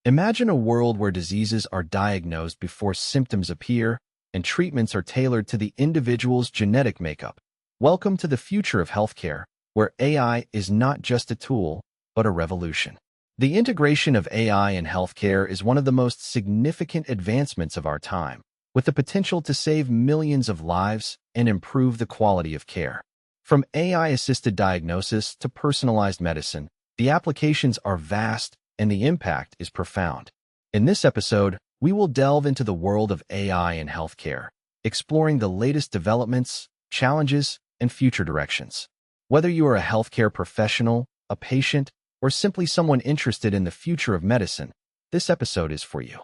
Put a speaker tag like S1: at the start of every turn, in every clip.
S1: Imagine a world where diseases are diagnosed before symptoms appear and treatments are tailored to the individual's genetic makeup. Welcome to the future of healthcare, where AI is not just a tool, but a revolution. The integration of AI in healthcare is one of the most significant advancements of our time, with the potential to save millions of lives and improve the quality of care. From AI-assisted diagnosis to personalized medicine, the applications are vast and the impact is profound. In this episode, we will delve into the world of AI in healthcare, exploring the latest developments, challenges, and future directions. Whether you are a healthcare professional, a patient, or simply someone interested in the future of medicine, this episode is for you.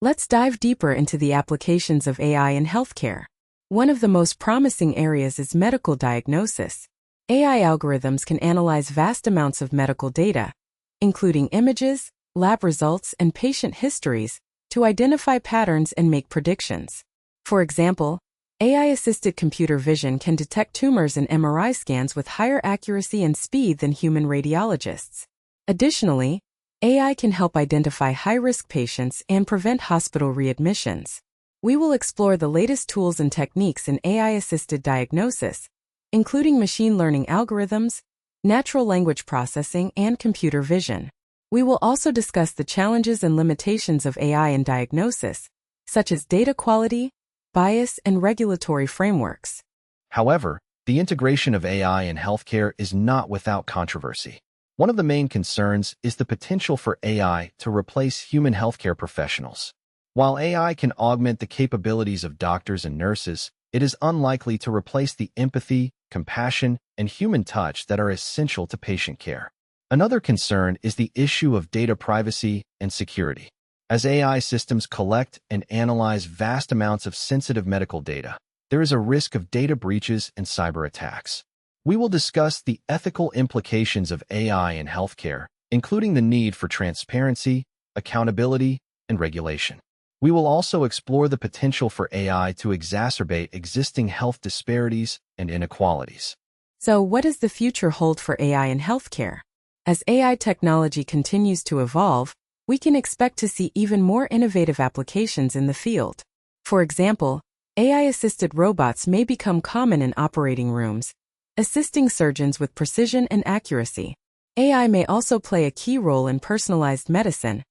S2: Let's dive deeper into the applications of AI in healthcare. One of the most promising areas is medical diagnosis. AI algorithms can analyze vast amounts of medical data, including images, lab results, and patient histories, to identify patterns and make predictions. For example, AI-assisted computer vision can detect tumors in MRI scans with higher accuracy and speed than human radiologists. Additionally, AI can help identify high-risk patients and prevent hospital readmissions. We will explore the latest tools and techniques in AI-assisted diagnosis, including machine learning algorithms, natural language processing, and computer vision. We will also discuss the challenges and limitations of AI in diagnosis, such as data quality, bias, and regulatory frameworks.
S1: However, the integration of AI in healthcare is not without controversy. One of the main concerns is the potential for AI to replace human healthcare professionals. While AI can augment the capabilities of doctors and nurses, it is unlikely to replace the empathy, compassion, and human touch that are essential to patient care. Another concern is the issue of data privacy and security. As AI systems collect and analyze vast amounts of sensitive medical data, there is a risk of data breaches and cyber attacks. We will discuss the ethical implications of AI in healthcare, including the need for transparency, accountability, and regulation. We will also explore the potential for AI to exacerbate existing health disparities and inequalities.
S2: So, what does the future hold for AI in healthcare? As AI technology continues to evolve, we can expect to see even more innovative applications in the field. For example, AI-assisted robots may become common in operating rooms, assisting surgeons with precision and accuracy. AI may also play a key role in personalized medicine,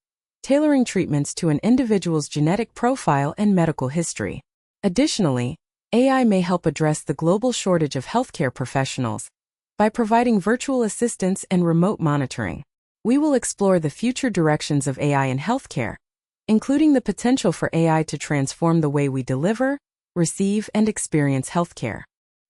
S2: tailoring treatments to an individual's genetic profile and medical history. Additionally, AI may help address the global shortage of healthcare professionals by providing virtual assistance and remote monitoring. We will explore the future directions of AI in healthcare, including the potential for AI to transform the way we deliver, receive, and experience healthcare.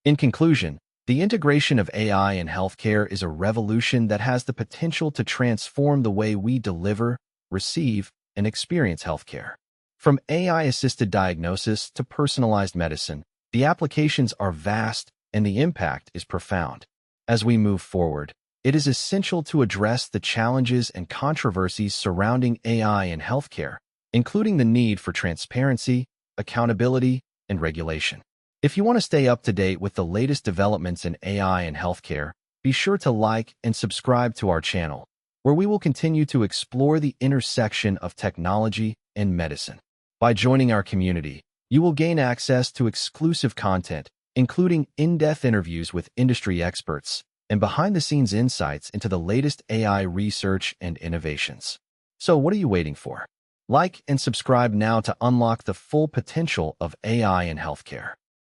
S1: In conclusion, the integration of AI in healthcare is a revolution that has the potential to transform the way we deliver, receive, and experience healthcare. From AI-assisted diagnosis to personalized medicine, the applications are vast and the impact is profound. As we move forward, it is essential to address the challenges and controversies surrounding AI in healthcare, including the need for transparency, accountability, and regulation. If you want to stay up to date with the latest developments in AI in healthcare, be sure to like and subscribe to our channel, where we will continue to explore the intersection of technology and medicine. By joining our community, you will gain access to exclusive content, including in-depth interviews with industry experts and behind-the-scenes insights into the latest AI research and innovations. So what are you waiting for? Like and subscribe now to unlock the full potential of AI in healthcare.